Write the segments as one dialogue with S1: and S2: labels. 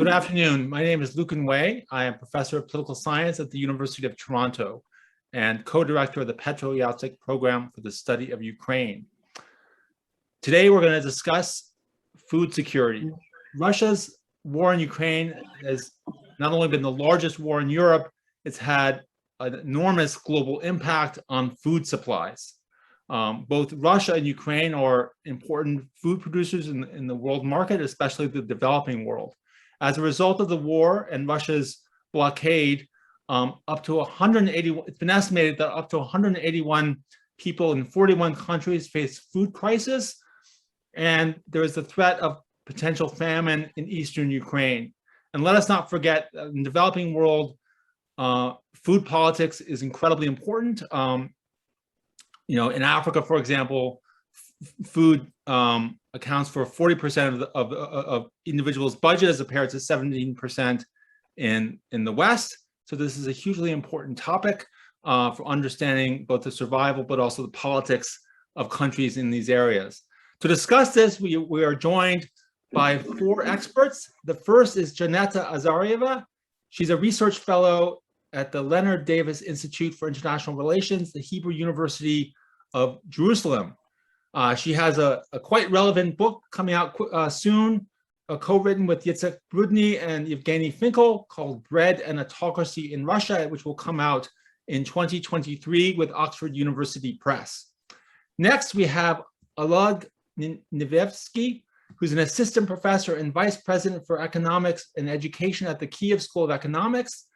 S1: Good afternoon. My name is Lucan. I am professor of political science at the University of Toronto and co-director of the Petro Jacyk program for the study of Ukraine. Today, we're going to discuss food security. Russia's war in Ukraine has not only been the largest war in Europe, it's had an enormous global impact on food supplies. Both Russia and Ukraine are important food producers in the world market, especially the developing world. As a result of the war and Russia's blockade, it's been estimated that up to 181 people in 41 countries face food crisis, and there is the threat of potential famine in eastern Ukraine. And let us not forget, in the developing world, food politics is incredibly important. In Africa, for example, food accounts for 40% of individuals' budget as compared to 17% in the West. So this is a hugely important topic for understanding both the survival, but also the politics of countries in these areas. To discuss this, we are joined by 4 experts. The first is Janetta Azarieva. She's a research fellow at the Leonard Davis Institute for International Relations, the Hebrew University of Jerusalem. She has a quite relevant book coming out soon, co-written with Jacyk and Evgeny Finkel, called Bread and Autocracy in Russia, which will come out in 2023 with Oxford University Press. Next, we have Oleg Nivievskyi, who's an assistant professor and vice president for economics and education at the Kyiv School of Economics.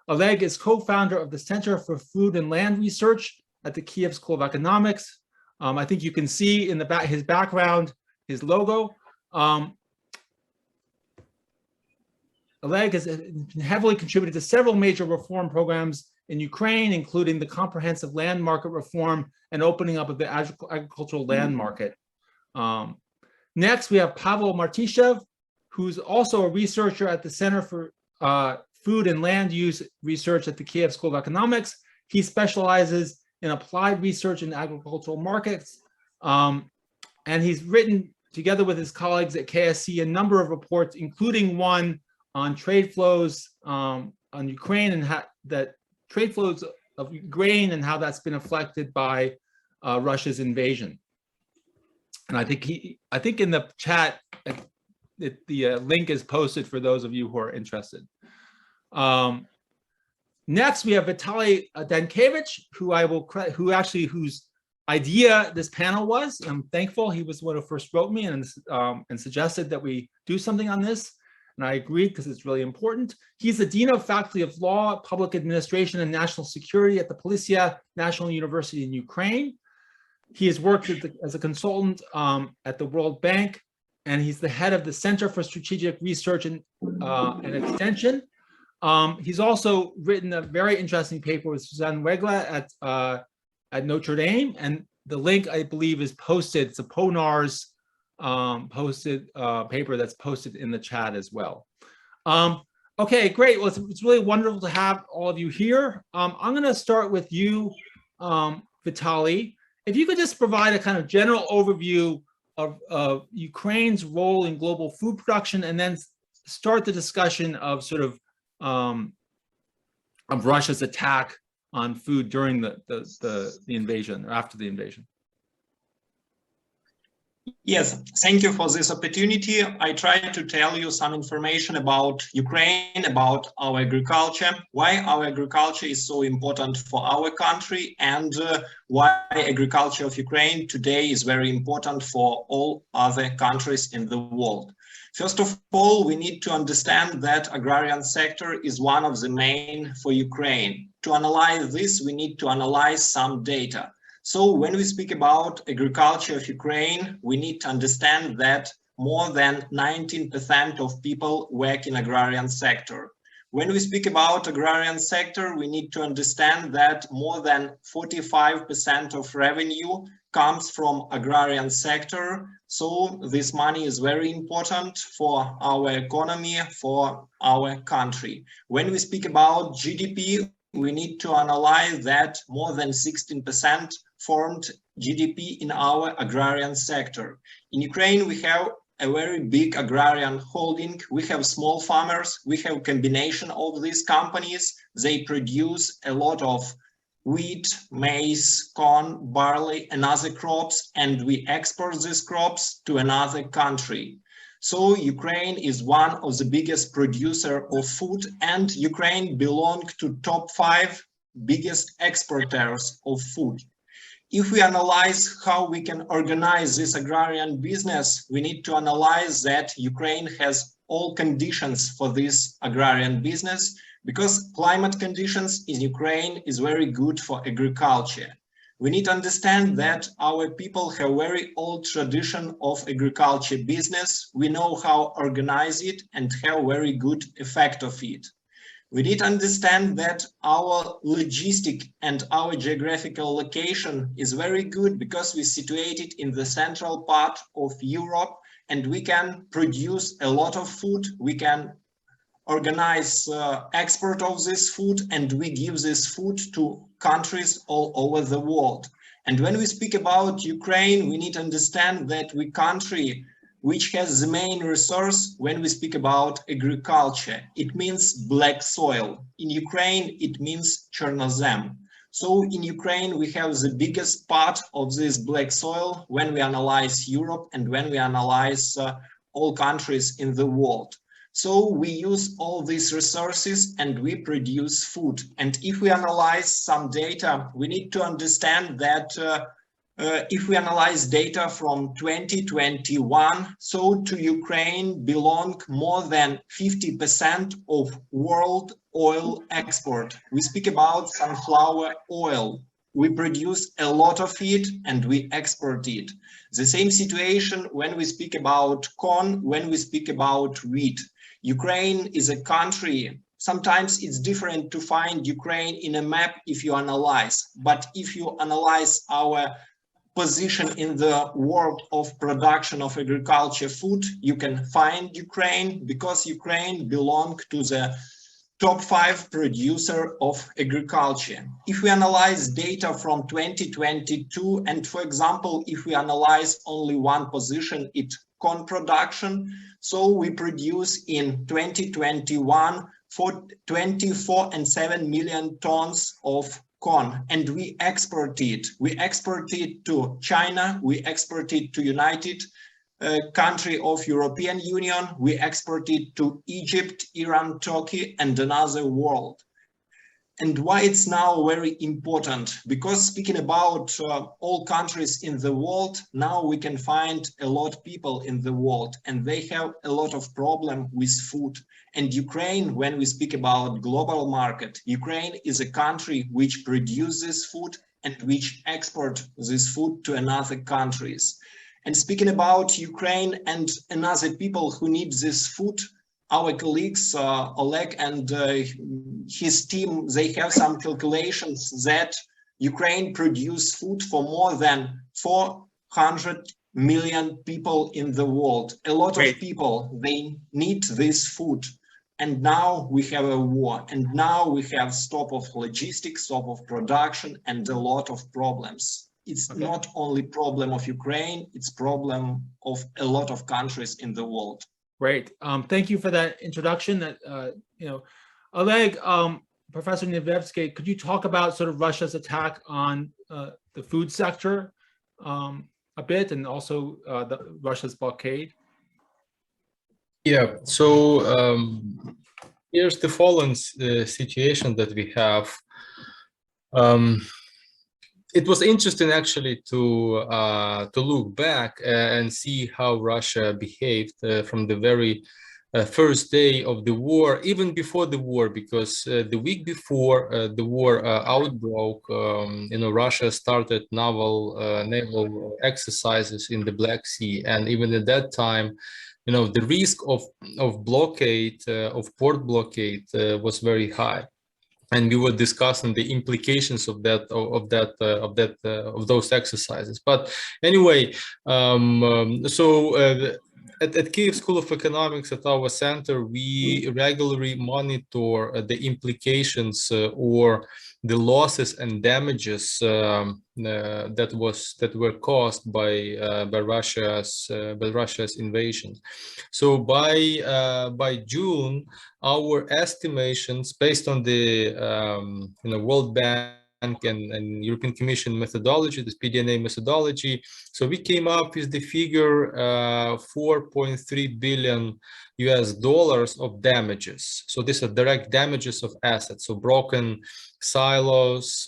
S1: Oleg is co-founder of the Center for Food and Land Research at the Kyiv School of Economics. I think you can see in the his background, his logo. Oleg has heavily contributed to several major reform programs in Ukraine, including the comprehensive land market reform and opening up of the agricultural land market. Next, we have Pavlo Martyshev, who's also a researcher at the Center for Food and Land Use Research at the Kyiv School of Economics. He specializes in applied research in agricultural markets. And he's written, together with his colleagues at KSC, a number of reports, including one on trade flows on Ukraine and that trade flows of grain and how that's been affected by Russia's invasion. And I think in the chat, the link is posted for those of you who are interested. Next, we have Vitalii Dankevych, whose idea this panel was. I'm thankful he was the one who first wrote me and suggested that we do something on this. And I agreed because it's really important. He's the Dean of Faculty of Law, Public Administration, and National Security at the Polissia National University in Ukraine. He has worked as a consultant at the World Bank, and he's the head of the Center for Strategic Research and Extension. He's also written a very interesting paper with Suzanne Wegla at Notre Dame, and the link, I believe, is posted. It's a PONARS posted paper that's posted in the chat as well. Okay, great. Well, it's really wonderful to have all of you here. I'm going to start with you, Vitalii. If you could just provide a kind of general overview of Ukraine's role in global food production, and then start the discussion of sort of Russia's attack on food during the invasion, or after the invasion.
S2: Yes, thank you for this opportunity. I try to tell you some information about Ukraine, about our agriculture, why our agriculture is so important for our country, and why agriculture of Ukraine today is very important for all other countries in the world. First of all, we need to understand that agrarian sector is one of the main for Ukraine. To analyze this, we need to analyze some data. So when we speak about agriculture of Ukraine, we need to understand that more than 19% of people work in agrarian sector. When we speak about agrarian sector, we need to understand that more than 45% of revenue comes from agrarian sector. So this money is very important for our economy, for our country. When we speak about GDP, we need to analyze that more than 16% formed GDP in our agrarian sector. In Ukraine, we have a very big agrarian holding. We have small farmers, we have combination of these companies. They produce a lot of wheat, maize, corn, barley, and other crops, and we export these crops to another country. So Ukraine is one of the biggest producer of food, and Ukraine belongs to top 5 biggest exporters of food. If we analyze how we can organize this agrarian business, we need to analyze that Ukraine has all conditions for this agrarian business, because climate conditions in Ukraine is very good for agriculture. We need to understand that our people have very old tradition of agriculture business. We know how to organize it and have very good effect of it. We need to understand that our logistic and our geographical location is very good because we're situated in the central part of Europe, and we can produce a lot of food. We can organize export of this food, and we give this food to countries all over the world. And when we speak about Ukraine, we need to understand that we country which has the main resource when we speak about agriculture. It means black soil. In Ukraine, it means Chernozem. So in Ukraine, we have the biggest part of this black soil when we analyze Europe and when we analyze all countries in the world. So we use all these resources and we produce food. And if we analyze some data, we need to understand that if we analyze data from 2021, so to Ukraine belong more than 50% of world oil export. We speak about sunflower oil. We produce a lot of it and we export it. The same situation when we speak about corn, when we speak about wheat. Ukraine is a country, sometimes it's different to find Ukraine in a map if you analyze, but if you analyze our position in the world of production of agriculture food, you can find Ukraine, because Ukraine belongs to the top 5 producer of agriculture. If we analyze data from 2022, and for example, if we analyze only one position, it's corn production, so we produce in 2021 for 24.7 million tons of corn, and we export it. We export it to China, we export it to United country of European Union, we export it to Egypt, Iran, Turkey, and another world. And why it's now very important? Because speaking about all countries in the world, now we can find a lot of people in the world, and they have a lot of problem with food. And Ukraine, when we speak about global market, Ukraine is a country which produces food and which export this food to another countries. And speaking about Ukraine and another people who need this food, our colleagues, Oleg and his team, they have some calculations that Ukraine produce food for more than 400 million people in the world. A lot of people, they need this food. And now we have a war, and now we have stop of logistics, stop of production, and a lot of problems. It's not only problem of Ukraine, it's problem of a lot of countries in the world.
S1: Great. Thank you for that introduction. That Oleg, Professor Nivievskyi, could you talk about sort of Russia's attack on the food sector a bit, and also Russia's blockade?
S3: Yeah. So here's the following situation that we have. It was interesting actually to look back and see how Russia behaved from the very first day of the war, even before the war, because the week before the war outbroke, Russia started naval exercises in the Black Sea, and even at that time, the risk of blockade, of port blockade, was very high. And we were discussing the implications of those exercises. But anyway, at Kyiv School of Economics at our center, we regularly monitor the implications or the losses and damages that were caused by Russia's invasion. So by June, our estimations based on the World Bank and European Commission methodology, this PDNA methodology. So we came up with the figure $4.3 billion of damages. So these are direct damages of assets. So broken silos,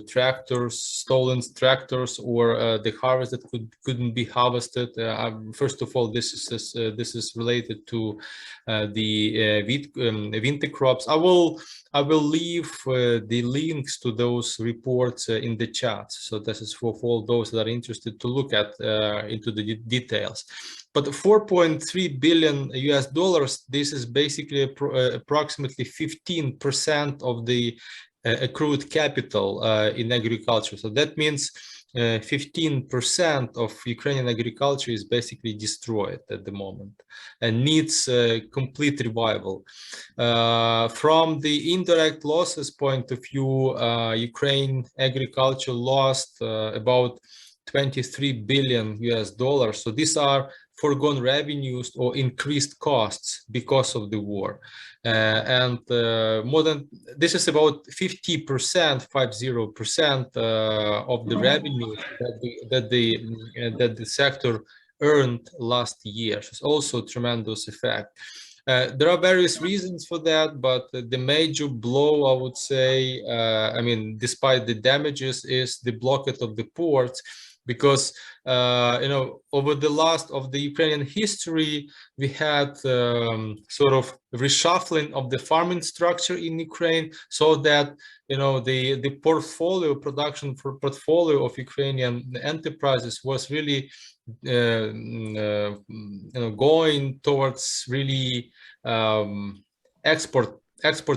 S3: tractors, stolen tractors, or the harvest that couldn't be harvested. First of all, this is related to the winter crops. I will leave the links to those reports in the chat. So this is for all those that are interested to look at into the details. But $4.3 billion, this is basically approximately 15% of the accrued capital in agriculture. So that means 15% of Ukrainian agriculture is basically destroyed at the moment and needs complete revival. From the indirect losses point of view, Ukraine agriculture lost about $23 billion. So these are foregone revenues or increased costs because of the war, and more than this is about 50%, 50% of the revenue that the sector earned last year. It's also a tremendous effect. There are various reasons for that, but the major blow, I would say, despite the damages, is the blockade of the ports. Because over the last of the Ukrainian history, we had sort of reshuffling of the farming structure in Ukraine, so that the production portfolio of Ukrainian enterprises was really going towards really export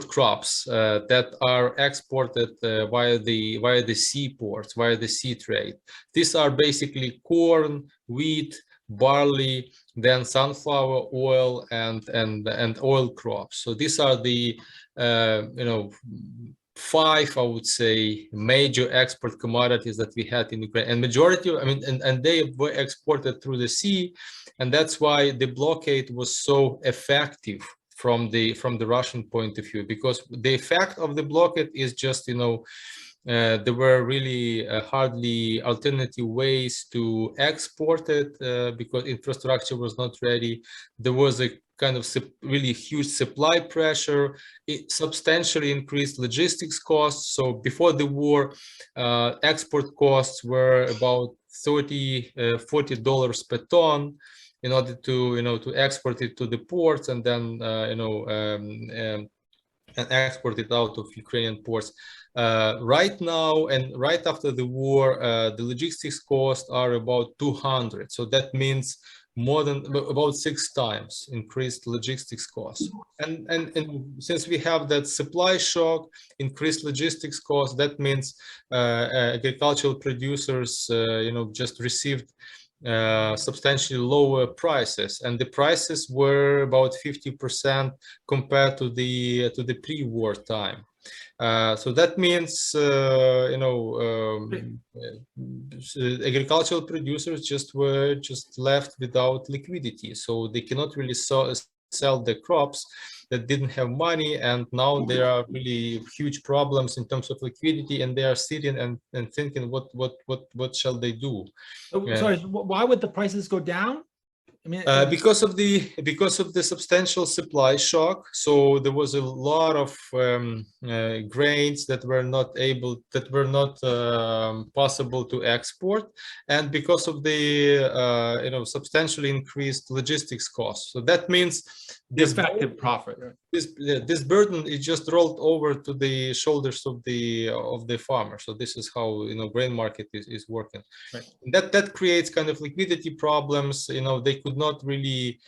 S3: crops that are exported via the seaports, via the sea trade. These are basically corn, wheat, barley, then sunflower oil and oil crops. So these are the 5, I would say, major export commodities that we had in Ukraine, and majority, and they were exported through the sea, and that's why the blockade was so effective from the Russian point of view, because the effect of the blockade is just, there were really hardly alternative ways to export it because infrastructure was not ready. There was a kind of really huge supply pressure. It substantially increased logistics costs. So before the war, export costs were about $40 per ton, in order to to export it to the ports and then and export it out of Ukrainian ports. Right now and right after the war, the logistics costs are about 200. So that means more than about 6 times increased logistics costs. And since we have that supply shock, increased logistics costs, that means agricultural producers just received substantially lower prices, and the prices were about 50% compared to the pre-war time. So that means agricultural producers were left without liquidity, so they cannot really sell their crops that didn't have money, and now there are really huge problems in terms of liquidity, and they are sitting and thinking what shall they do.
S1: Sorry, why would the prices go down?
S3: Because of the substantial supply shock. So there was a lot of grains that were not possible to export, and because of the substantially increased logistics costs. So that means
S1: the effective profit.
S3: This burden is just rolled over to the shoulders of the farmer. So this is how grain market is working.
S1: Right.
S3: That creates kind of liquidity problems. They could not really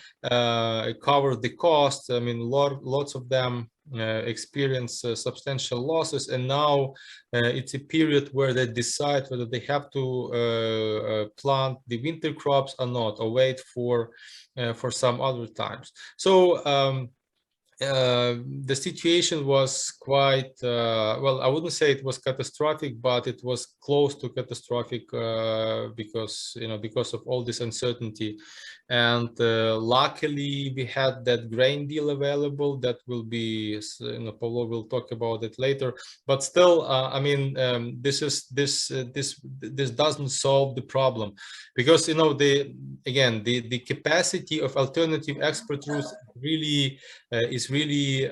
S3: cover the costs. I mean, lots of them experience substantial losses, and now it's a period where they decide whether they have to plant the winter crops or not, or wait for some other times. So the situation was quite well, I wouldn't say it was catastrophic, but it was close to catastrophic because of all this uncertainty. And luckily we had that grain deal available that will be, Pavlo will talk about it later, but still I mean, this doesn't solve the problem, because the capacity of alternative export routes really is really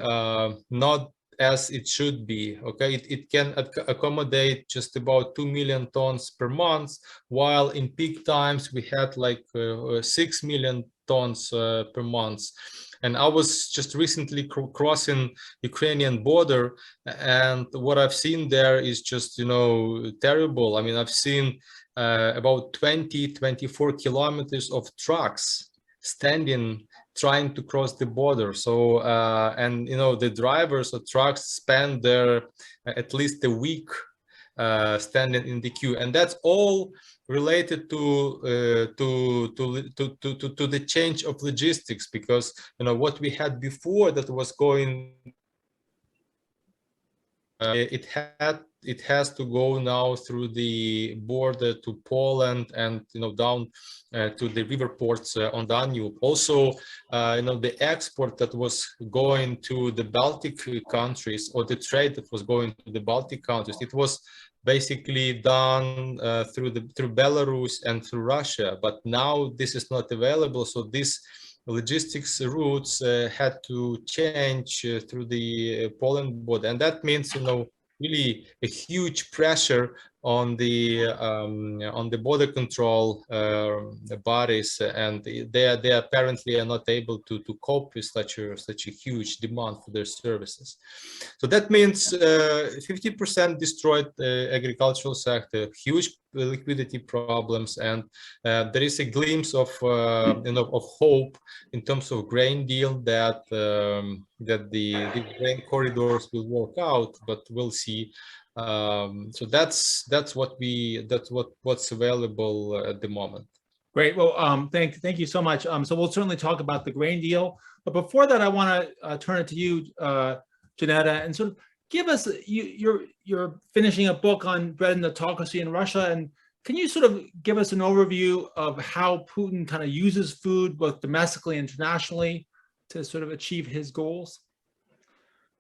S3: not as it should be. Okay, it can accommodate just about 2 million tons per month, while in peak times we had like 6 million tons per month. And I was just recently crossing Ukrainian border, and what I've seen there is just, terrible. I mean, I've seen about 24 kilometers of trucks standing, trying to cross the border. So and the drivers of trucks spend there at least a week standing in the queue, and that's all related to the change of logistics, because what we had before that was going, it has to go now through the border to Poland and down to the river ports on Danube. Also, the export that was going to the Baltic countries, or the trade that was going to the Baltic countries, it was basically done through Belarus and through Russia. But now this is not available, so this logistics routes had to change through the Poland border, and that means really a huge pressure on the border control bodies, and they apparently are not able to cope with such a huge demand for their services. So that means 50% destroyed agricultural sector, huge liquidity problems, and there is a glimpse of of hope in terms of grain deal that the grain corridors will work out, but we'll see. So that's what's available at the moment.
S1: Great. Well, thank you so much. So we'll certainly talk about the grain deal, but before that, I want to turn it to you, Janetta, and sort of give us, you're finishing a book on bread and autocracy in Russia, and can you sort of give us an overview of how Putin kind of uses food, both domestically and internationally, to sort of achieve his goals?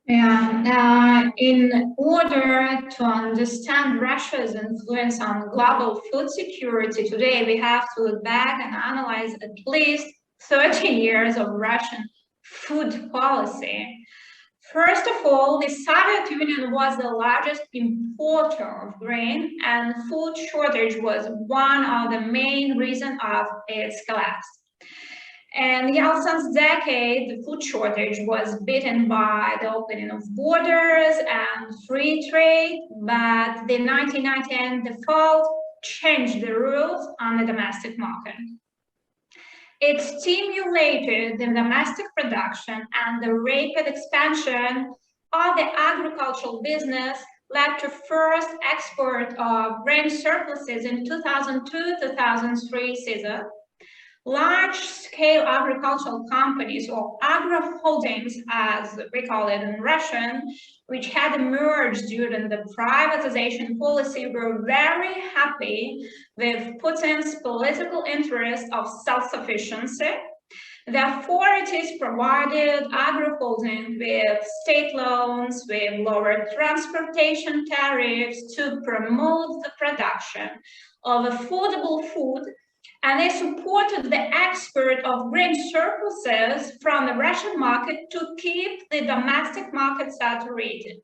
S4: Yeah, in order to understand Russia's influence on global food security today, we have to look back and analyze at least 30 years of Russian food policy. First of all, the Soviet Union was the largest importer of grain, and food shortage was one of the main reasons of its collapse. And Yeltsin's decade, the food shortage was beaten by the opening of borders and free trade, but the 1990 default changed the rules on the domestic market. It stimulated the domestic production, and the rapid expansion of the agricultural business led to first export of grain surpluses in 2002-2003 season. Large-scale agricultural companies, or agro-holdings as we call it in Russian, which had emerged during the privatization policy, were very happy with Putin's political interest of self-sufficiency. The authorities provided agro-holdings with state loans, with lower transportation tariffs to promote the production of affordable food, and they supported the export of grain surpluses from the Russian market to keep the domestic market saturated.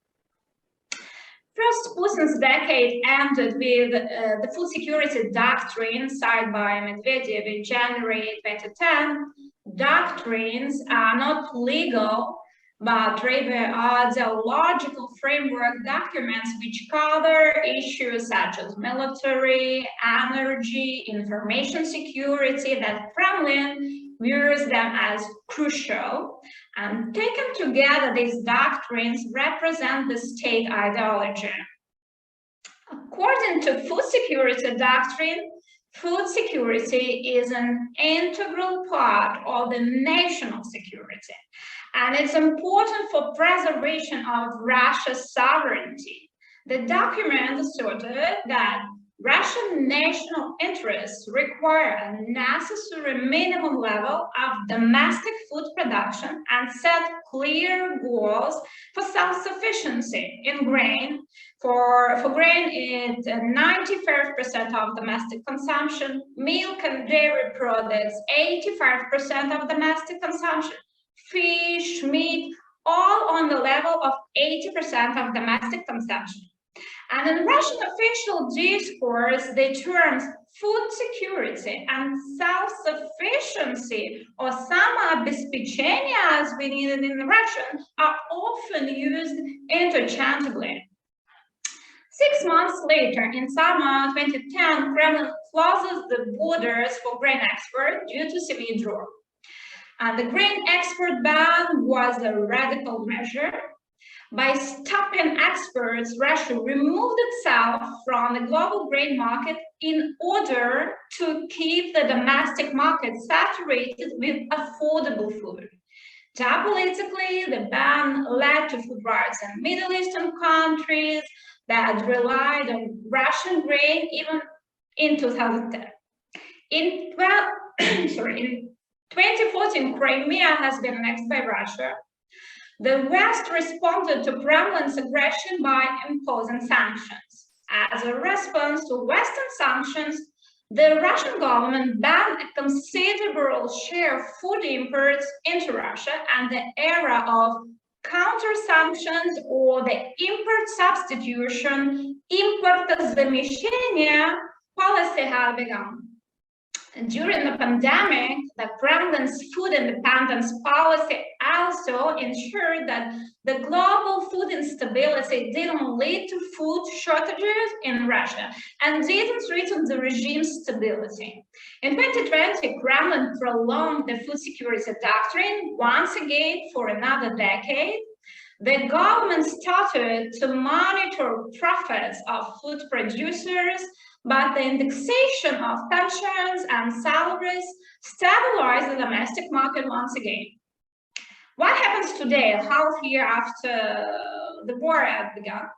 S4: First, Putin's decade ended with the food security doctrine signed by Medvedev in January 2010. Doctrines are not legal, but rather are ideological framework documents which cover issues such as military, energy, information security that Kremlin views them as crucial, and taken together, these doctrines represent the state ideology. According to food security doctrine, food security is an integral part of the national security, and it's important for preservation of Russia's sovereignty. The document asserted that Russian national interests require a necessary minimum level of domestic food production and set clear goals for self-sufficiency in grain. For grain, it's 95% of domestic consumption, milk and dairy products, 85% of domestic consumption, fish, meat, all on the level of 80% of domestic consumption. And in Russian official discourse, the terms food security and self-sufficiency, or samoobеспечение, as we need it in Russian, are often used interchangeably. 6 months later, in summer 2010, Kremlin closes the borders for grain export due to severe drought. And the grain export ban was a radical measure. By stopping exports, Russia removed itself from the global grain market in order to keep the domestic market saturated with affordable food. Geopolitically, the ban led to food riots in Middle Eastern countries that relied on Russian grain even in 2010. In 2014, Crimea has been annexed by Russia. The West responded to Kremlin's aggression by imposing sanctions. As a response to Western sanctions, the Russian government banned a considerable share of food imports into Russia, and the era of counter-sanctions, or the import substitution, импортозамещение policy had begun. During the pandemic, the Kremlin's food independence policy also ensured that the global food instability didn't lead to food shortages in Russia and didn't threaten the regime's stability. In 2020, Kremlin prolonged the food security doctrine once again for another decade. The government started to monitor profits of food producers, but the indexation of pensions and salaries stabilized the domestic market once again. What happens today, a half year after the war had begun?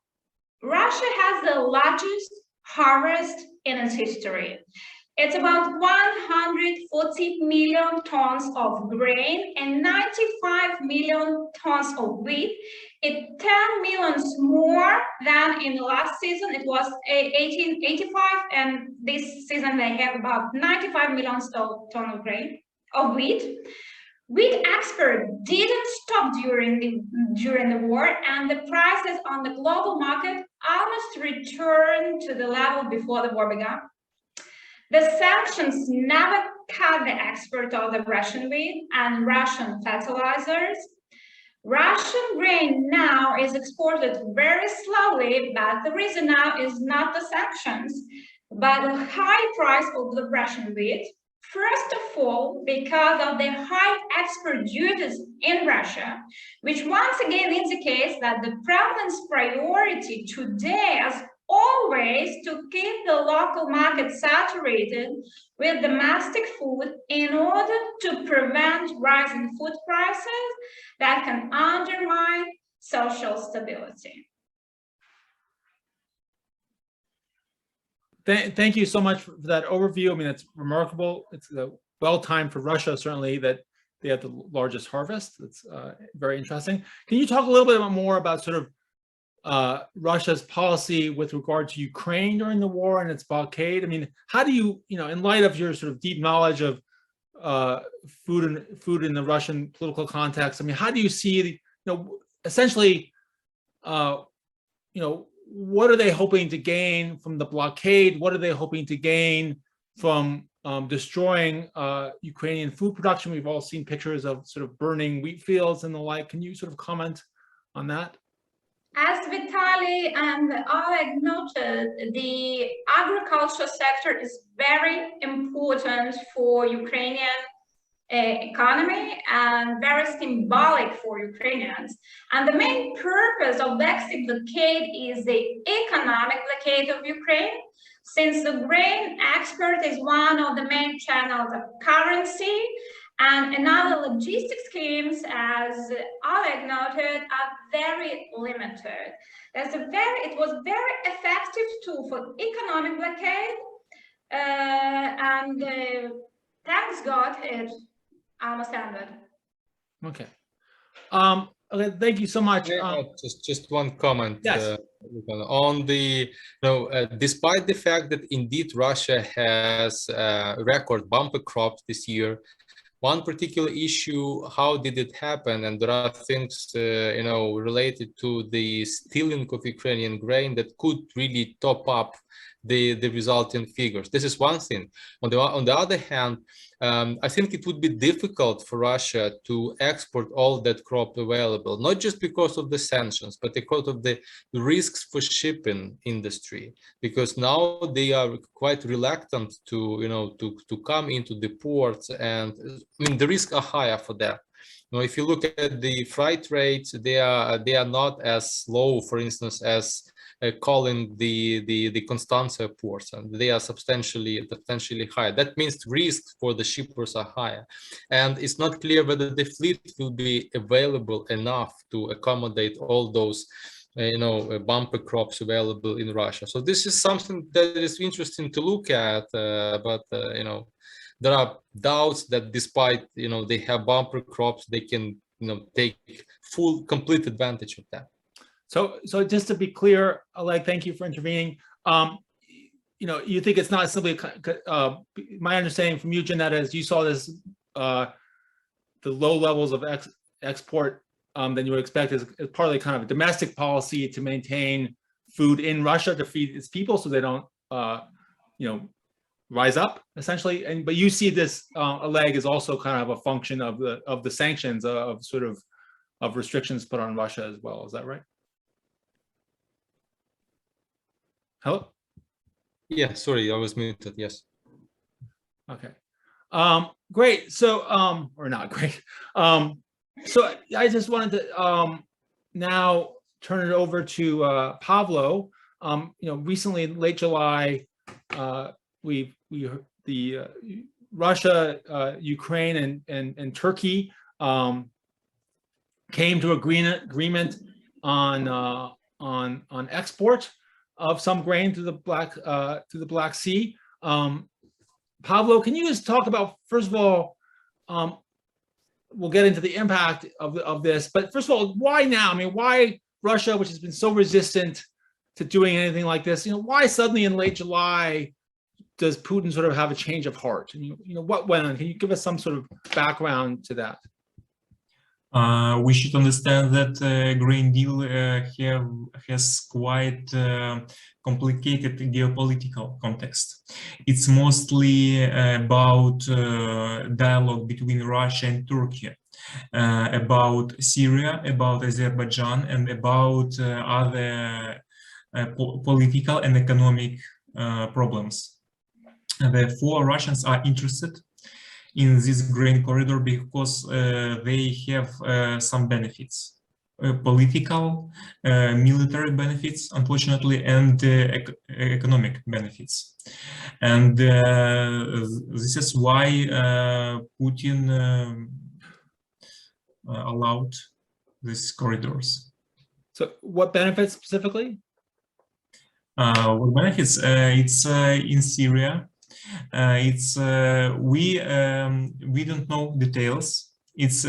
S4: Russia has the largest harvest in its history. It's about 140 million tons of grain and 95 million tons of wheat. It's 10 million more than in the last season. It was 1885, and this season they have about 95 million tons of grain, of wheat. Wheat export didn't stop during the war, and the prices on the global market almost returned to the level before the war began. The sanctions never cut the export of the Russian wheat and Russian fertilizers. Russian grain now is exported very slowly, but the reason now is not the sanctions, but the high price of the Russian wheat. First of all, because of the high export duties in Russia, which once again indicates that the Kremlin's priority today, as always, to keep the local market saturated with domestic food in order to prevent rising food prices that can undermine social stability.
S1: Thank you so much for that overview. I mean, it's remarkable. It's well-timed for Russia, certainly, that they have the largest harvest. It's very interesting. Can you talk a little bit more about sort of Russia's policy with regard to Ukraine during the war and its blockade? I mean, how do you, in light of your sort of deep knowledge of food in the Russian political context, I mean, how do you see, essentially, what are they hoping to gain from the blockade? What are they hoping to gain from destroying Ukrainian food production? We've all seen pictures of sort of burning wheat fields and the like. Can you sort of comment on that?
S4: As Vitalii and Oleg noted, the agriculture sector is very important for Ukrainian economy and very symbolic for Ukrainians. And the main purpose of Black Sea blockade is the economic blockade of Ukraine, since the grain export is one of the main channels of currency, and another logistic schemes, as Oleg noted, are very limited. It was a very effective tool for economic blockade, and thanks God, it almost ended.
S1: Okay. Okay, thank you so much.
S3: Just one comment.
S1: Yes.
S3: On the, despite the fact that indeed Russia has record bumper crops this year, one particular issue, how did it happen? And there are things, related to the stealing of Ukrainian grain that could really top up the resulting figures. This is one thing. On the other hand, I think it would be difficult for Russia to export all that crop available, not just because of the sanctions, but because of the risks for shipping industry. Because now they are quite reluctant to come into the ports, and I mean the risks are higher for that. If you look at the freight rates, they are not as low, for instance, as calling the Constanța ports, and they are substantially higher. That means risks for the shippers are higher, and it's not clear whether the fleet will be available enough to accommodate all those bumper crops available in Russia. So this is something that is interesting to look at, but there are doubts that despite they have bumper crops, they can take complete advantage of that.
S1: So just to be clear, Oleg, thank you for intervening. You think it's not simply, my understanding from you, Janetta, is you saw this, the low levels of export than you would expect is partly kind of a domestic policy to maintain food in Russia to feed its people so they don't, rise up essentially. But you see this, Oleg, is also kind of a function of the sanctions of restrictions put on Russia as well. Is that right? Hello?
S3: Yeah, sorry, I was muted. Yes.
S1: Okay. Great. So, or not great. So I just wanted to now turn it over to Pavlo. Recently in late July, Russia, Ukraine, and Turkey came to agreement on export of some grain to the Black Sea. Pavlo, can you just talk about, first of all, we'll get into the impact of this, but first of all, why now? I mean, why Russia, which has been so resistant to doing anything like this, why suddenly in late July does Putin sort of have a change of heart? And what went on? Can you give us some sort of background to that?
S5: We should understand that grain deal has quite complicated geopolitical context. It's mostly about dialogue between Russia and Turkey, about Syria, about Azerbaijan, and about other political and economic problems. Therefore, Russians are interested in this grain corridor because they have some benefits, political, military benefits, unfortunately, and economic benefits. And this is why Putin allowed these corridors.
S1: So what benefits specifically?
S5: What benefits? It's in Syria. We don't know details. It's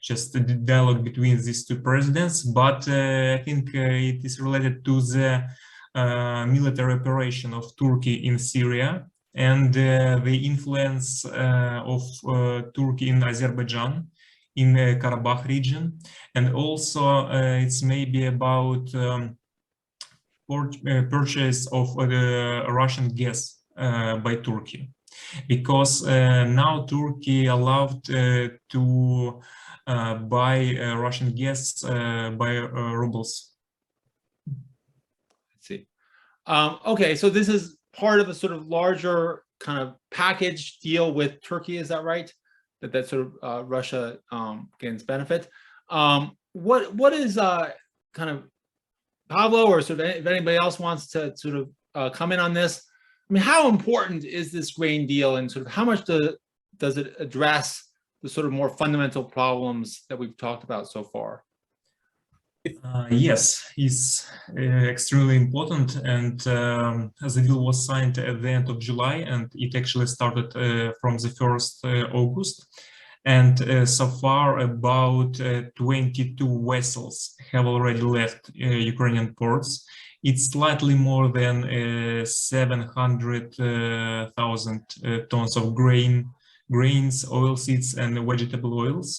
S5: just a dialogue between these two presidents, but I think it is related to the military operation of Turkey in Syria and the influence of Turkey in Azerbaijan, in the Karabakh region, and also it's maybe about purchase of Russian gas by Turkey, because now Turkey allowed to buy Russian gas by rubles.
S1: Let's see. Okay, so this is part of a sort of larger kind of package deal with Turkey. Is that right? That sort of Russia gains benefit. What is kind of Pavlo, or sort of if anybody else wants to sort of come in on this? I mean, how important is this grain deal, and sort of how much does it address the sort of more fundamental problems that we've talked about so far?
S5: Yes, it's extremely important, and the deal was signed at the end of July, and it actually started from the 1st August. And so far, about 22 vessels have already left Ukrainian ports. It's slightly more than 700,000 tons of grains, oilseeds, and vegetable oils.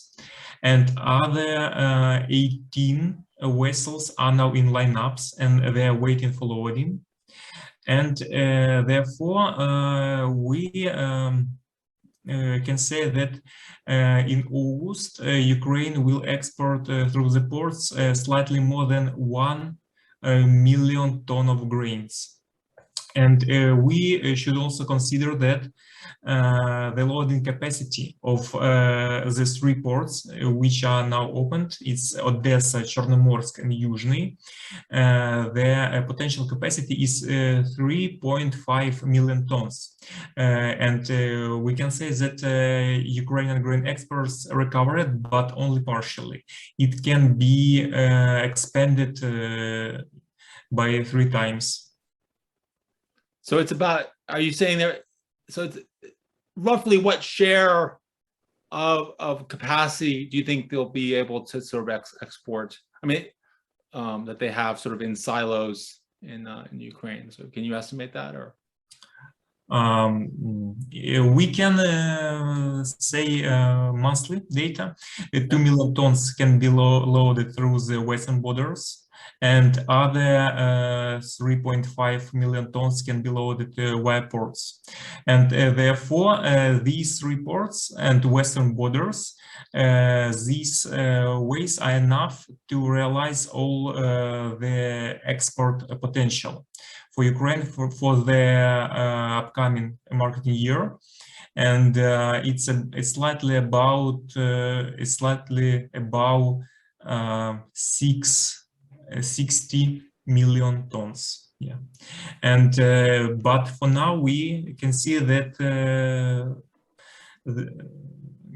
S5: And other 18 vessels are now in lineups, and they are waiting for loading. And therefore, we can say that in August, Ukraine will export through the ports slightly more than 1 million ton of grains. And we should also consider that the loading capacity of the 3 ports which are now opened, it's Odessa, Chernomorsk, and Yuzhny. Their potential capacity is 3.5 million tons. And we can say that Ukrainian grain exports recovered, but only partially. It can be expanded by 3 times.
S1: So it's about, are you saying there, so it's roughly what share of capacity do you think they'll be able to sort of export? I mean, that they have sort of in silos in Ukraine. So can you estimate that, or?
S5: We can say monthly data. 2 million tons can be loaded through the western borders, and other 3.5 million tons can be loaded via ports. And therefore, these 3 ports and western borders, these ways are enough to realize all the export potential for Ukraine for the upcoming marketing year. And it's slightly about 60 million tons. Yeah, and but for now we can see that the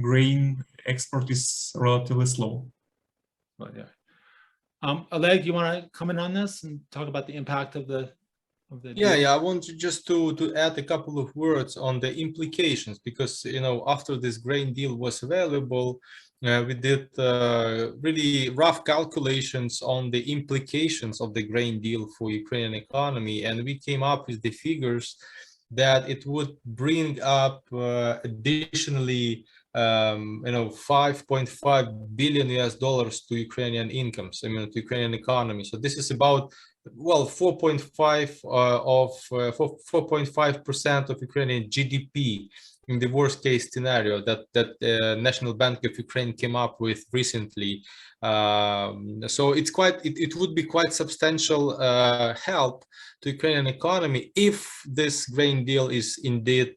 S5: grain export is relatively slow.
S1: Well, yeah. Oleg, you want to comment on this and talk about the impact of the
S3: Yeah, I want just to add a couple of words on the implications, because after this grain deal was available, we did really rough calculations on the implications of the grain deal for Ukrainian economy, and we came up with the figures that it would bring up additionally $5.5 billion to Ukrainian incomes, to Ukrainian economy. So this is about 4.5% of Ukrainian GDP in the worst case scenario that National Bank of Ukraine came up with recently. So it would be quite substantial help to Ukrainian economy if this grain deal is indeed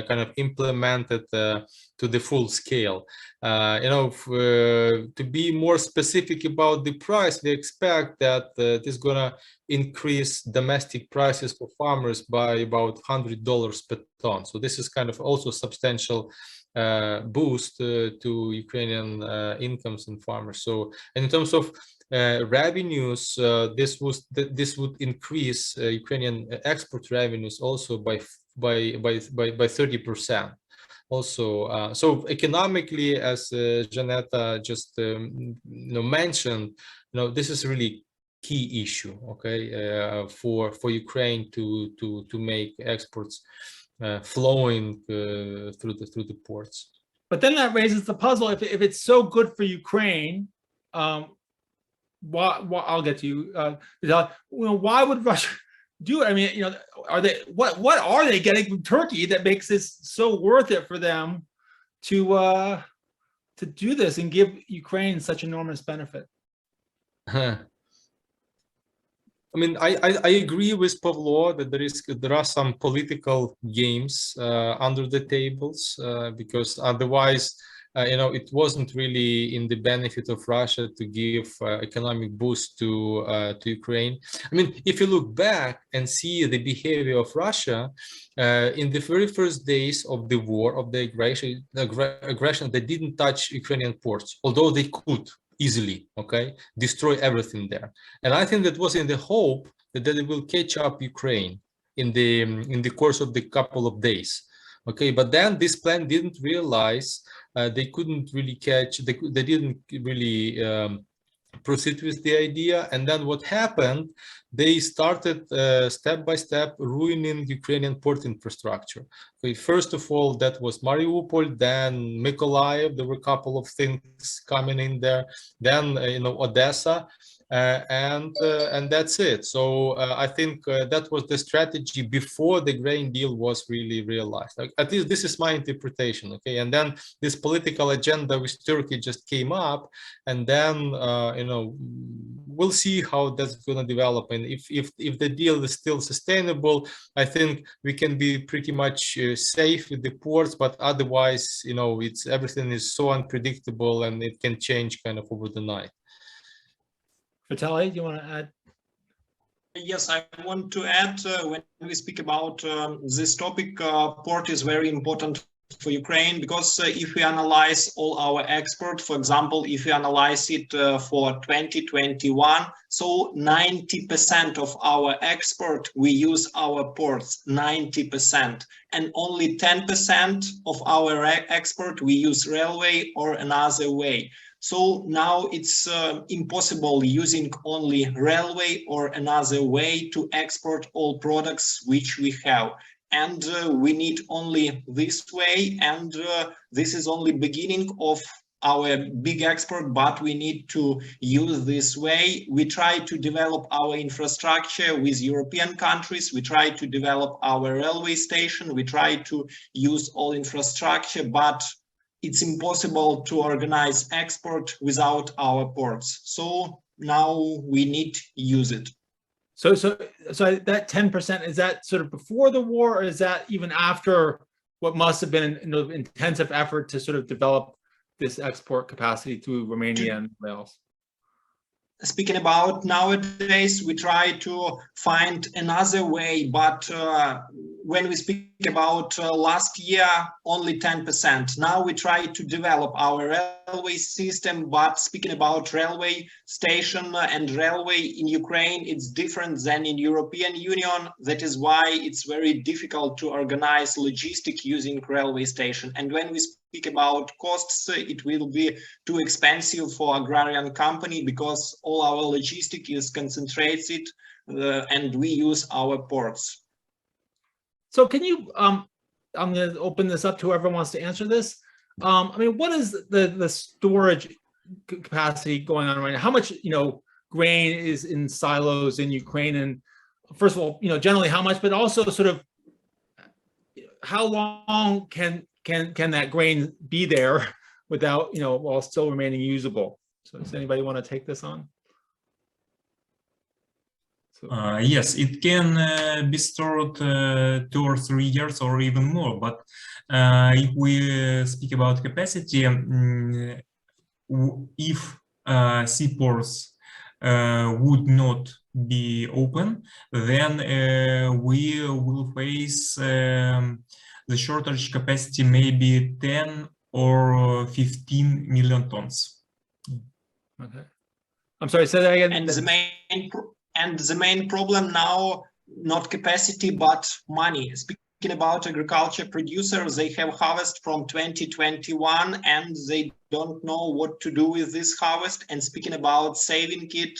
S3: kind of implemented to the full scale. To be more specific about the price, we expect that this is gonna increase domestic prices for farmers by about $100 per ton. So this is kind of also substantial boost to Ukrainian incomes and farmers. So in terms of revenues, this would increase Ukrainian export revenues also by 30%. Also, so economically, as Janetta just mentioned, this is really key issue, okay, for Ukraine to make exports flowing through the ports.
S1: But then that raises the puzzle: if it's so good for Ukraine, I'll get to you. Why would Russia do it? I mean, are they what are they getting from Turkey that makes this so worth it for them to do this and give Ukraine such enormous benefit?
S3: I mean, I agree with Pavlo that there are some political games under the tables because otherwise, it wasn't really in the benefit of Russia to give economic boost to Ukraine. I mean, if you look back and see the behavior of Russia in the very first days of the war, of the aggression, they didn't touch Ukrainian ports, although they could easily, destroy everything there. And I think that was in the hope that it will catch up Ukraine in the course of the couple of days. But then this plan didn't realize they couldn't really catch, they didn't really proceed with the idea. And then what happened, they started step by step ruining Ukrainian port infrastructure. First of all, that was Mariupol, then Mykolaiv, there were a couple of things coming in there, then Odessa, and that's it. So I think that was the strategy before the grain deal was really realized. At least this is my interpretation. And then this political agenda with Turkey just came up, and then we'll see how that's going to develop. And if the deal is still sustainable, I think we can be pretty much safe with the ports. But otherwise, everything is so unpredictable, and it can change kind of over the night.
S1: Vitalii, do you want to add?
S2: Yes, I want to add, when we speak about this topic, port is very important for Ukraine, because if we analyze all our export, for example, if we analyze it for 2021, so 90% of our export, we use our ports, 90%, and only 10% of our export, we use railway or another way. So now it's impossible using only railway or another way to export all products which we have. And we need only this way, and this is only beginning of our big export, but we need to use this way. We try to develop our infrastructure with European countries. We try to develop our railway station. We try to use all infrastructure, but it's impossible to organize export without our ports. So now we need to use it.
S1: So that 10%, is that sort of before the war, or is that even after what must have been an intensive effort to sort of develop this export capacity through Romania and rails?
S2: Speaking about nowadays, we try to find another way, but when we speak about last year, only 10%. Now we try to develop our railway system, but speaking about railway station and railway in Ukraine, it's different than in European Union. That is why it's very difficult to organize logistics using railway station. And when we speak about costs, it will be too expensive for agrarian company, because all our logistics is concentrated and we use our ports.
S1: So can you, I'm going to open this up to whoever wants to answer this. I mean, what is the storage capacity going on right now? How much, grain is in silos in Ukraine? And first of all, generally how much, but also sort of how long can that grain be there without, while still remaining usable? So does anybody want to take this on?
S5: Yes, it can be stored 2 or 3 years or even more. But if we speak about capacity, if seaports would not be open, then we will face the shortage capacity maybe 10 or 15 million tons.
S1: Okay. I'm sorry, say that again.
S2: And the main problem now, not capacity, but money. Speaking about agriculture producers, they have harvest from 2021 and they don't know what to do with this harvest. And speaking about saving it,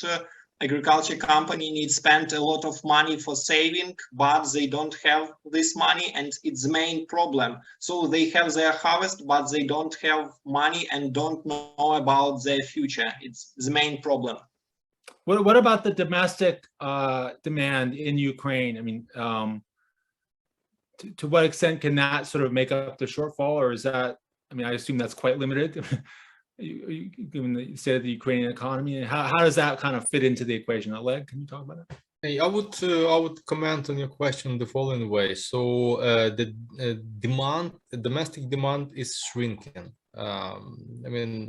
S2: agriculture company needs spend a lot of money for saving, but they don't have this money, and it's the main problem. So they have their harvest, but they don't have money and don't know about their future. It's the main problem.
S1: What about the domestic demand in Ukraine? I mean, to what extent can that sort of make up the shortfall, or is that, I mean, I assume that's quite limited, given the state of the Ukrainian economy. And how does that kind of fit into the equation? Oleg, can you talk about it?
S3: Hey, I would comment on your question the following way. So the domestic demand is shrinking. I mean,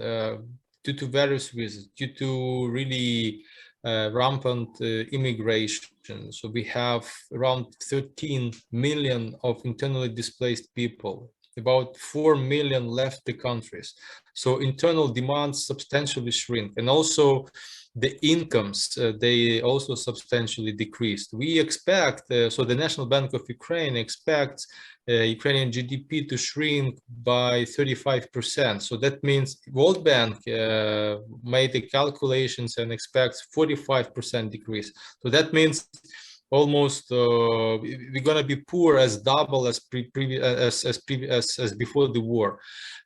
S3: due to various reasons, due to really rampant immigration. So we have around 13 million of internally displaced people. About 4 million left the countries. So internal demand substantially shrink, and also the incomes, they also substantially decreased. We expect, so the National Bank of Ukraine expects Ukrainian GDP to shrink by 35%. So that means World Bank made the calculations and expects 45% decrease. So that means almost we're gonna be poor as double as before the war.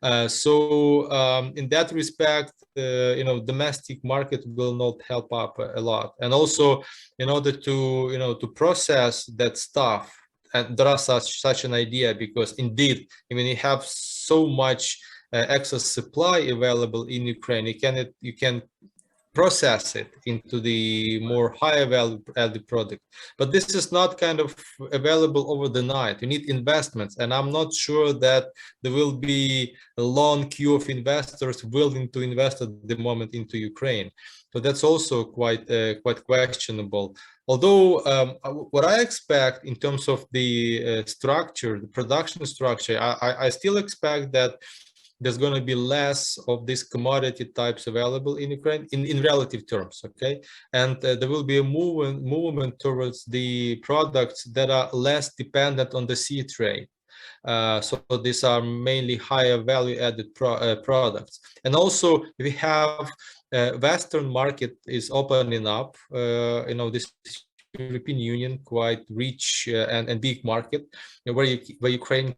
S3: In that respect, domestic market will not help up a lot. And also, in order to process that stuff, and there are such an idea, because indeed, I mean, you have so much excess supply available in Ukraine, you can process it into the more higher value added product. But this is not kind of available over the night. You need investments, and I'm not sure that there will be a long queue of investors willing to invest at the moment into Ukraine. So that's also quite questionable. Although what I expect in terms of the structure, the production structure, I still expect that there's going to be less of these commodity types available in Ukraine in relative terms, okay? And there will be a movement towards the products that are less dependent on the sea trade. So these are mainly higher value added products. And also we have Western market is opening up, this European Union, quite rich and big market where Ukraine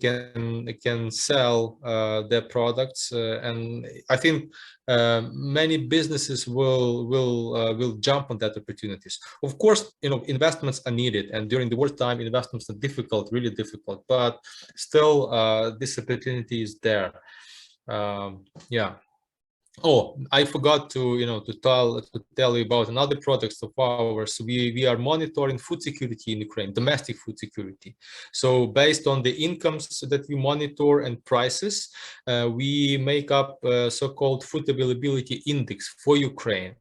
S3: can sell their products, and I think many businesses will jump on that opportunities. Of course, investments are needed, and during the wartime, investments are difficult, really difficult. But still, this opportunity is there. Yeah. Oh, I forgot to tell you about another product of ours. We are monitoring food security in Ukraine, domestic food security. So based on the incomes that we monitor and prices, we make up a so-called food availability index for Ukraine.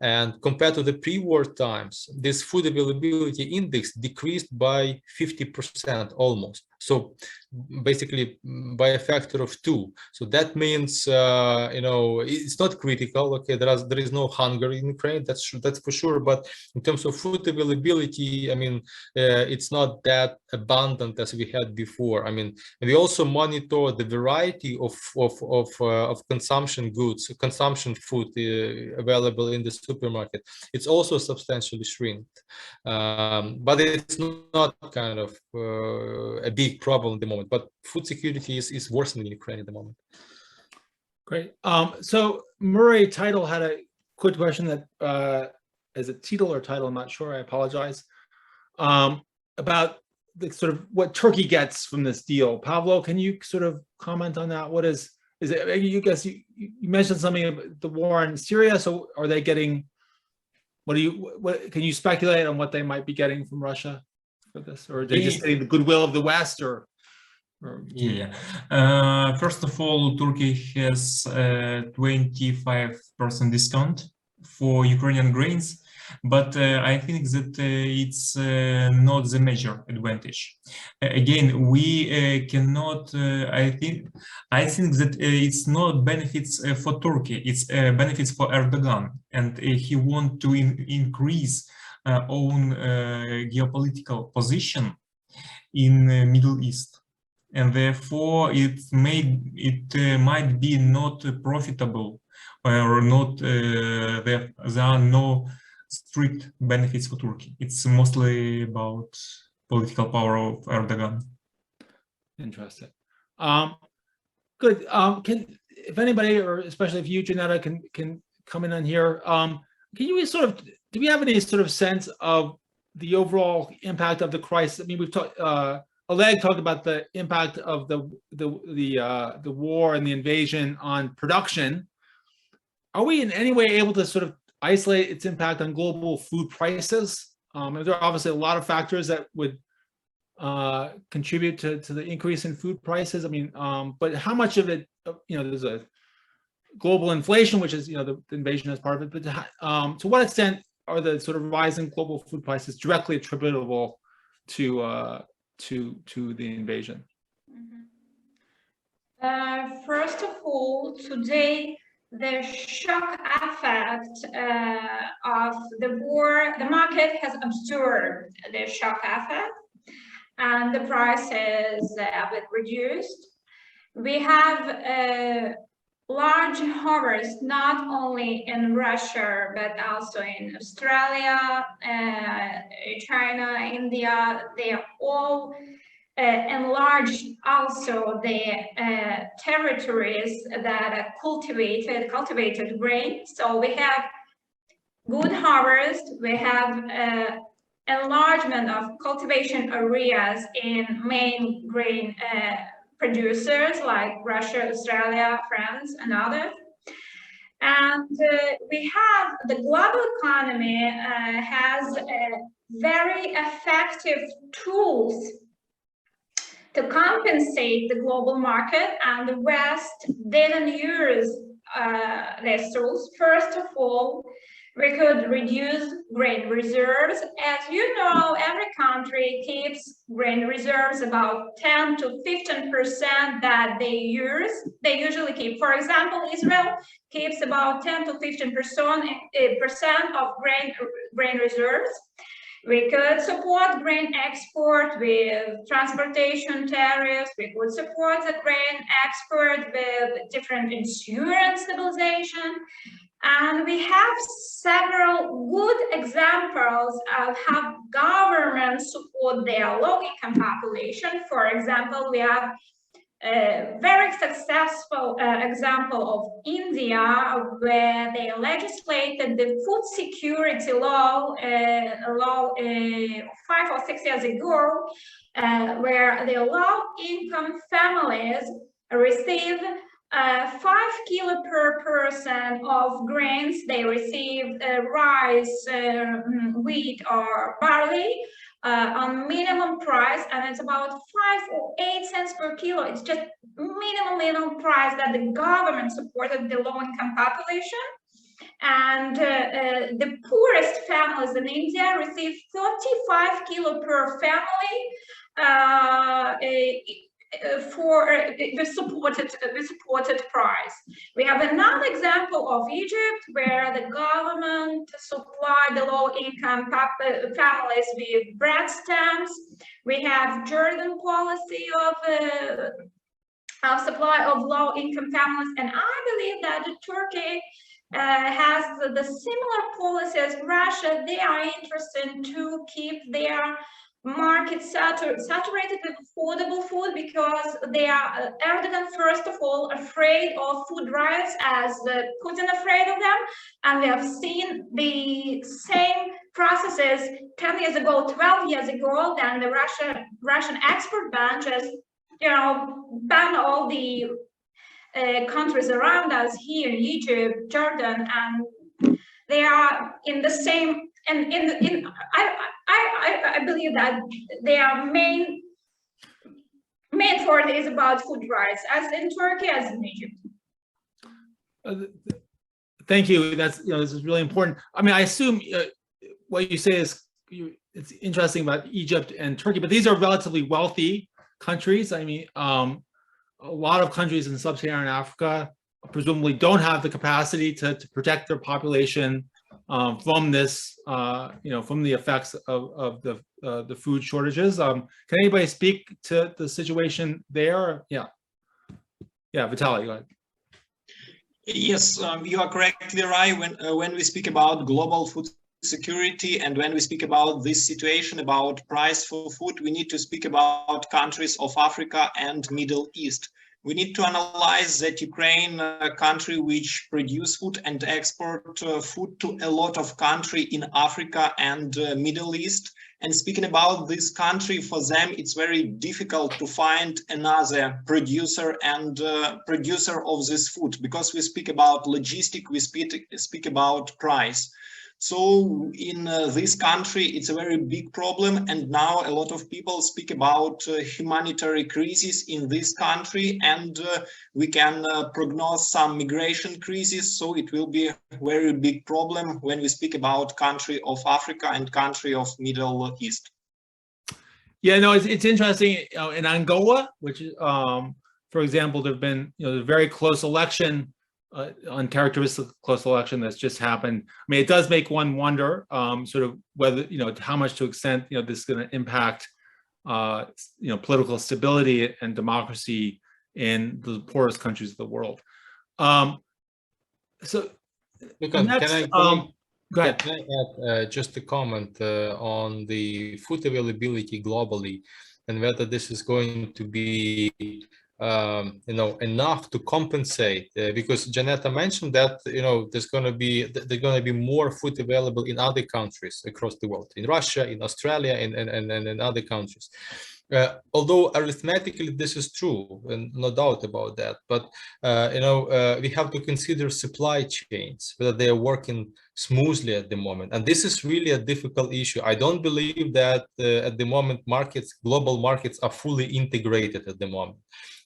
S3: And compared to the pre-war times, this food availability index decreased by 50% almost. So basically by a factor of 2. So that means it's not critical. Okay, there is no hunger in Ukraine, that's for sure. But in terms of food availability, I mean, it's not that abundant as we had before. I mean, we also monitor the variety of consumption goods, consumption food available in the supermarket. It's also substantially shrinked, but it's not kind of a big problem at the moment. But food security is worsening in Ukraine at the moment.
S1: Great. So Murray Title had a quick question that is it Title or Title? I'm not sure. I apologize. About the sort of what Turkey gets from this deal. Pavlo, can you sort of comment on that? What is it? You guess you mentioned something about the war in Syria. So are they getting? What can you speculate on what they might be getting from Russia for this, or are they just getting the goodwill of the West, or?
S5: Yeah. First of all, Turkey has 25% discount for Ukrainian grains, but I think that it's not the major advantage. Again, we cannot. I think that it's not benefits for Turkey. It's benefits for Erdogan, and he wants to increase own geopolitical position in Middle East. And therefore, it might be not profitable, or not. There are no strict benefits for Turkey. It's mostly about political power of Erdogan.
S1: Interesting. Good. If anybody, or especially if you, Janetta, can come in on here, can you do we have any sort of sense of the overall impact of the crisis? I mean, we've talked. Oleg talked about the impact of the war and the invasion on production. Are we in any way able to sort of isolate its impact on global food prices? And there are obviously a lot of factors that would contribute to the increase in food prices. I mean, but how much of it, there's a global inflation, which is, the invasion as part of it, but to what extent are the sort of rising global food prices directly attributable to the invasion?
S4: First of all, today, the shock effect of the war, the market has absorbed the shock effect, and the prices have been reduced. We have a large harvest not only in Russia but also in Australia, China, India. They are all enlarged also the territories that are cultivated grain. So we have good harvest. We have enlargement of cultivation areas in main grain producers like Russia, Australia, France, and others. And we have the global economy has very effective tools to compensate the global market, and the West didn't use these tools. First of all, we could reduce grain reserves. As you know, every country keeps grain reserves about 10 to 15% that they use. They usually keep, for example, Israel keeps about 10 to 15% of grain reserves. We could support grain export with transportation tariffs. We could support the grain export with different insurance stabilization. And we have several good examples of how governments support their low-income population. For example, we have a very successful example of India, where they legislated the food security law 5 or 6 years ago, where the low-income families receive 5 kilo per person of grains. They receive rice, wheat, or barley on minimum price, and it's about 5 or 8 cents per kilo. It's just minimum price that the government supported the low-income population. And the poorest families in India receive 35 kilo per family for the supported price. We have another example of Egypt, where the government supplied the low-income families with bread stamps. We have Jordan policy of supply of low-income families, and I believe that Turkey has the similar policy as Russia. They are interested to keep their market saturated with affordable food, because they are, Erdogan, first of all, afraid of food riots as Putin afraid of them. And we have seen the same processes 10 years ago, 12 years ago, then the Russian export ban just, ban all the countries around us here, Egypt, Jordan, and they are in the same, and I believe that their main thought is about food rights, as in Turkey, as in Egypt.
S1: Thank you. That's this is really important. I mean, I assume what you say is it's interesting about Egypt and Turkey, but these are relatively wealthy countries. I mean, a lot of countries in sub-Saharan Africa presumably don't have the capacity to protect their population from this, from the effects of the food shortages. Can anybody speak to the situation there? Yeah, Vitalii, go ahead.
S2: Yes, you are correctly right when we speak about global food security, and when we speak about this situation about price for food, we need to speak about countries of Africa and Middle East. We need to analyze that Ukraine, a country which produce food and export food to a lot of country in Africa and Middle East. And speaking about this country, for them, it's very difficult to find another producer and producer of this food, because we speak about logistic, we speak about price. So in this country, it's a very big problem. And now a lot of people speak about humanitarian crisis in this country, and we can prognose some migration crisis. So it will be a very big problem when we speak about country of Africa and country of Middle East.
S1: Yeah, no, it's interesting. In Angola, which is, for example, there've been a very close election, uncharacteristic close election that's just happened. I mean, it does make one wonder, sort of whether to how much to extent this is going to impact political stability and democracy in the poorest countries of the world. So,
S3: Lucan,
S1: next, go ahead.
S3: Can I add just a comment on the food availability globally, and whether this is going to be enough to compensate, because Janetta mentioned that there's going to be more food available in other countries across the world, in Russia, in Australia, and in other countries. Although arithmetically this is true, and no doubt about that, but we have to consider supply chains, whether they are working smoothly at the moment, and this is really a difficult issue. I don't believe that at the moment global markets are fully integrated at the moment.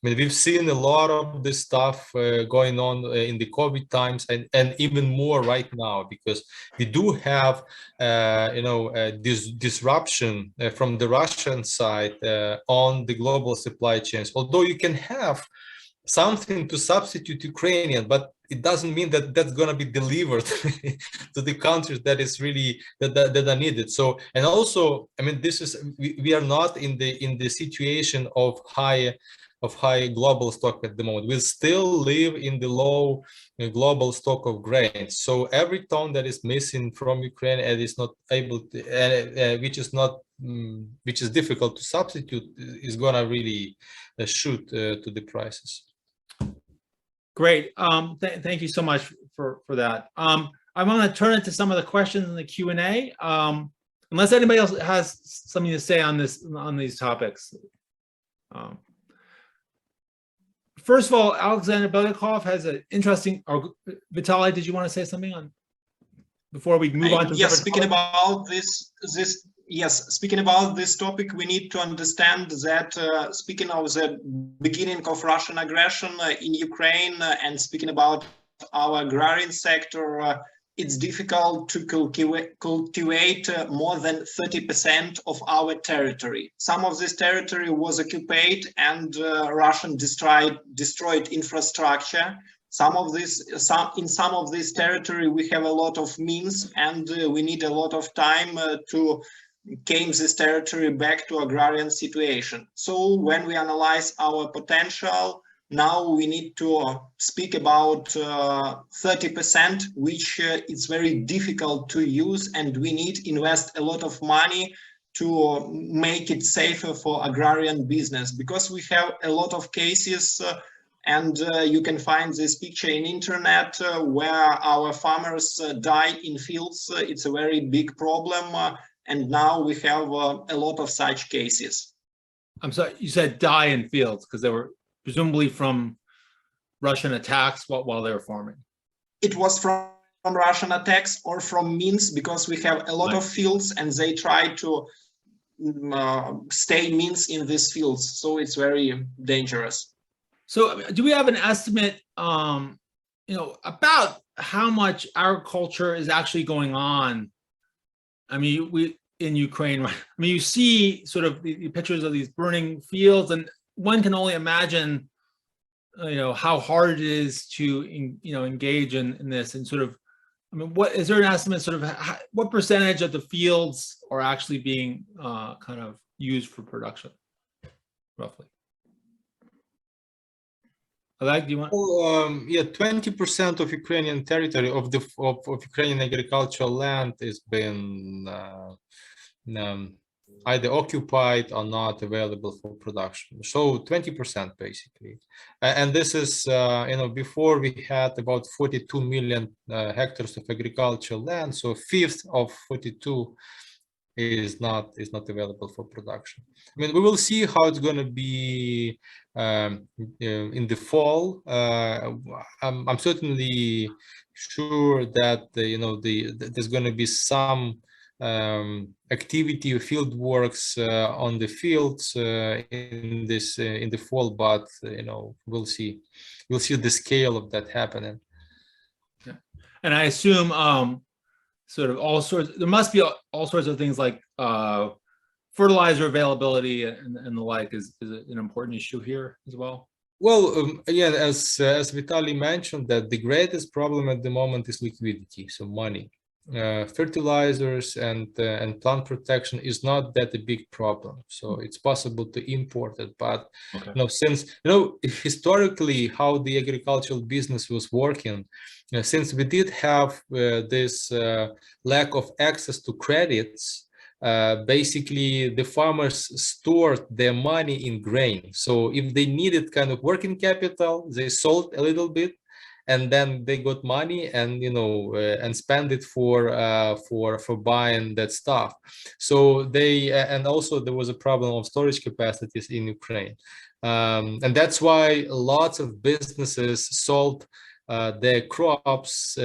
S3: I mean, we've seen a lot of this stuff going on in the COVID times, and even more right now, because we do have this disruption from the Russian side on the global supply chains. Although you can have something to substitute Ukrainian, but it doesn't mean that that's going to be delivered to the countries that is really that are needed. So, and also, I mean, we are not in the situation of high global stock at the moment. We still live in the low global stock of grains. So every ton that is missing from Ukraine and is not able to, which is difficult to substitute, is gonna really shoot to the prices.
S1: Great. Thank you so much for that. I'm going to turn it to some of the questions in the Q&A. Unless anybody else has something to say on these topics. First of all, Alexander Belikov has an interesting. Vitalii, did you want to say something on before we move on to?
S2: Yes, speaking about speaking about this topic, we need to understand that speaking of the beginning of Russian aggression in Ukraine and speaking about our agrarian sector, it's difficult to cultivate more than 30% of our territory. Some of this territory was occupied and Russian destroyed infrastructure. In some of this territory, we have a lot of means, and we need a lot of time to gain this territory back to agrarian situation. So when we analyze our potential, now we need to speak about 30%, which is very difficult to use, and we need to invest a lot of money to make it safer for agrarian business, because we have a lot of cases and you can find this picture in internet where our farmers die in fields. It's a very big problem. And now we have a lot of such cases.
S1: I'm sorry, you said die in fields because they were presumably from Russian attacks while they were farming.
S2: It was from Russian attacks or from mines, because we have a lot of fields and they try to stay mines in these fields. So it's very dangerous.
S1: So do we have an estimate, about how much agriculture is actually going on? I mean, in Ukraine, right? I mean, you see sort of the pictures of these burning fields, and one can only imagine, how hard it is to, engage in this. And sort of, I mean, what is there an estimate? Sort of, what percentage of the fields are actually being kind of used for production, roughly? Oleg, do you want?
S3: Well, 20% of Ukrainian territory of Ukrainian agricultural land has been either occupied or not available for production. So 20% basically, and this is before we had about 42 million hectares of agricultural land. So a fifth of 42 is not available for production. I mean, we will see how it's going to be in the fall. I'm certainly sure that there's going to be some activity, field works on the fields in the fall, but we'll see the scale of that happening.
S1: Yeah. And I assume there must be all sorts of things like fertilizer availability and the like is an important issue here as well.
S3: Well, again, as Vitalii mentioned, that the greatest problem at the moment is liquidity, so money. Fertilizers and plant protection is not that a big problem, so it's possible to import it. But since historically how the agricultural business was working, since we did have this lack of access to credits, basically the farmers stored their money in grain. So if they needed kind of working capital, they sold a little bit, and then they got money and and spend it for buying that stuff. So they and also there was a problem of storage capacities in Ukraine, and that's why lots of businesses sold their crops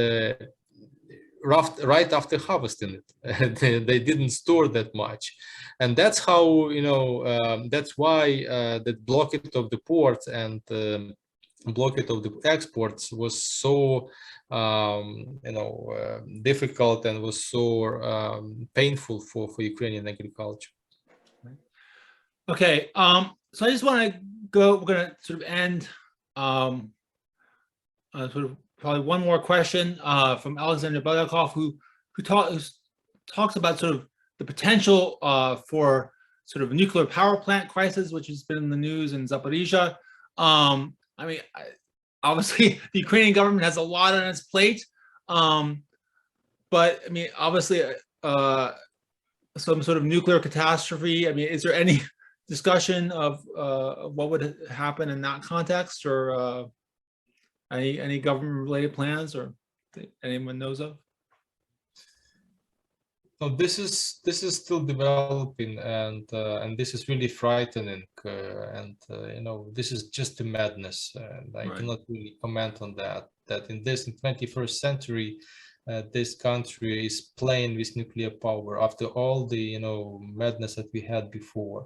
S3: right after harvesting it. They didn't store that much, and that's how that's why the blockade of the port and blockade of the exports was so difficult and was so painful for Ukrainian agriculture.
S1: Okay, so I just want to go. We're going to sort of end sort of probably one more question from Alexander Belgakov, who talks about sort of the potential for sort of nuclear power plant crisis, which has been in the news in Zaporizhzhia. I mean, obviously, the Ukrainian government has a lot on its plate, but I mean, obviously, some sort of nuclear catastrophe. I mean, is there any discussion of what would happen in that context, or any government-related plans, or anyone knows of?
S3: No, this is still developing, and this is really frightening, and this is just a madness, and I cannot really comment on that. That in 21st century, this country is playing with nuclear power after all the madness that we had before.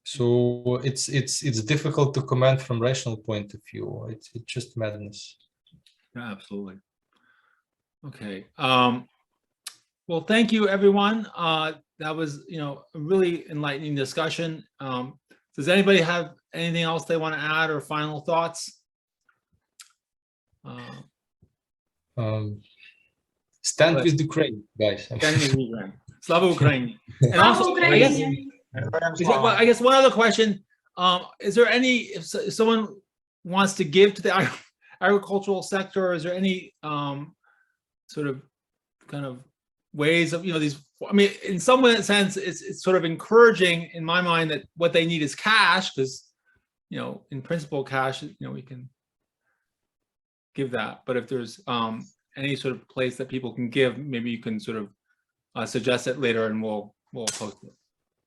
S3: So it's difficult to comment from rational point of view. It's just madness.
S1: Yeah, absolutely. Okay. Well, thank you, everyone. That was, a really enlightening discussion. Does anybody have anything else they want to add or final thoughts?
S3: Stand with Ukraine, guys.
S1: Stand with Ukraine. Slava Ukraini. And also, I guess one other question: is there any, if someone wants to give to the agricultural sector, is there any sort of kind of ways of these? I mean, in some sense, it's sort of encouraging in my mind that what they need is cash, because in principle, cash, we can give that. But if there's any sort of place that people can give, maybe you can sort of suggest it later, and we'll post it.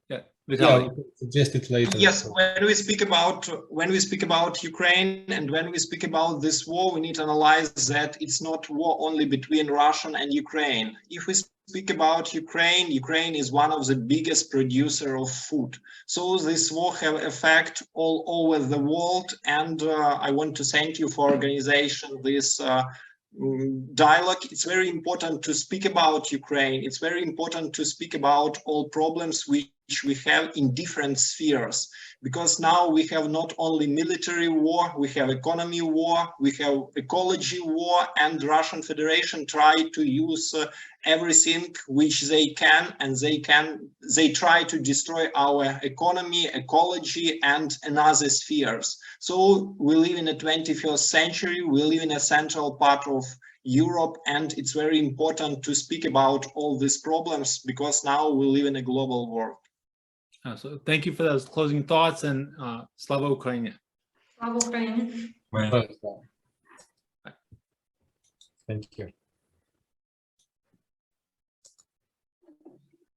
S1: Yeah, Vitalii.
S3: Yeah, suggest it later.
S2: Yes, when we speak about Ukraine and when we speak about this war, we need to analyze that it's not war only between Russia and Ukraine. If we speak about Ukraine is one of the biggest producer of food. So this war have effect all over the world, and I want to thank you for organization this dialogue. It's very important to speak about Ukraine. It's very important to speak about all problems which we have in different spheres, because now we have not only military war, we have economy war, we have ecology war, and Russian Federation try to use everything which they can, and they try to destroy our economy, ecology, and another spheres. So we live in the 21st century, we live in a central part of Europe, and it's very important to speak about all these problems, because now we live in a global world.
S1: So thank you for those closing thoughts, and Slava Ukraini.
S4: Slava Ukraini.
S3: Thank you.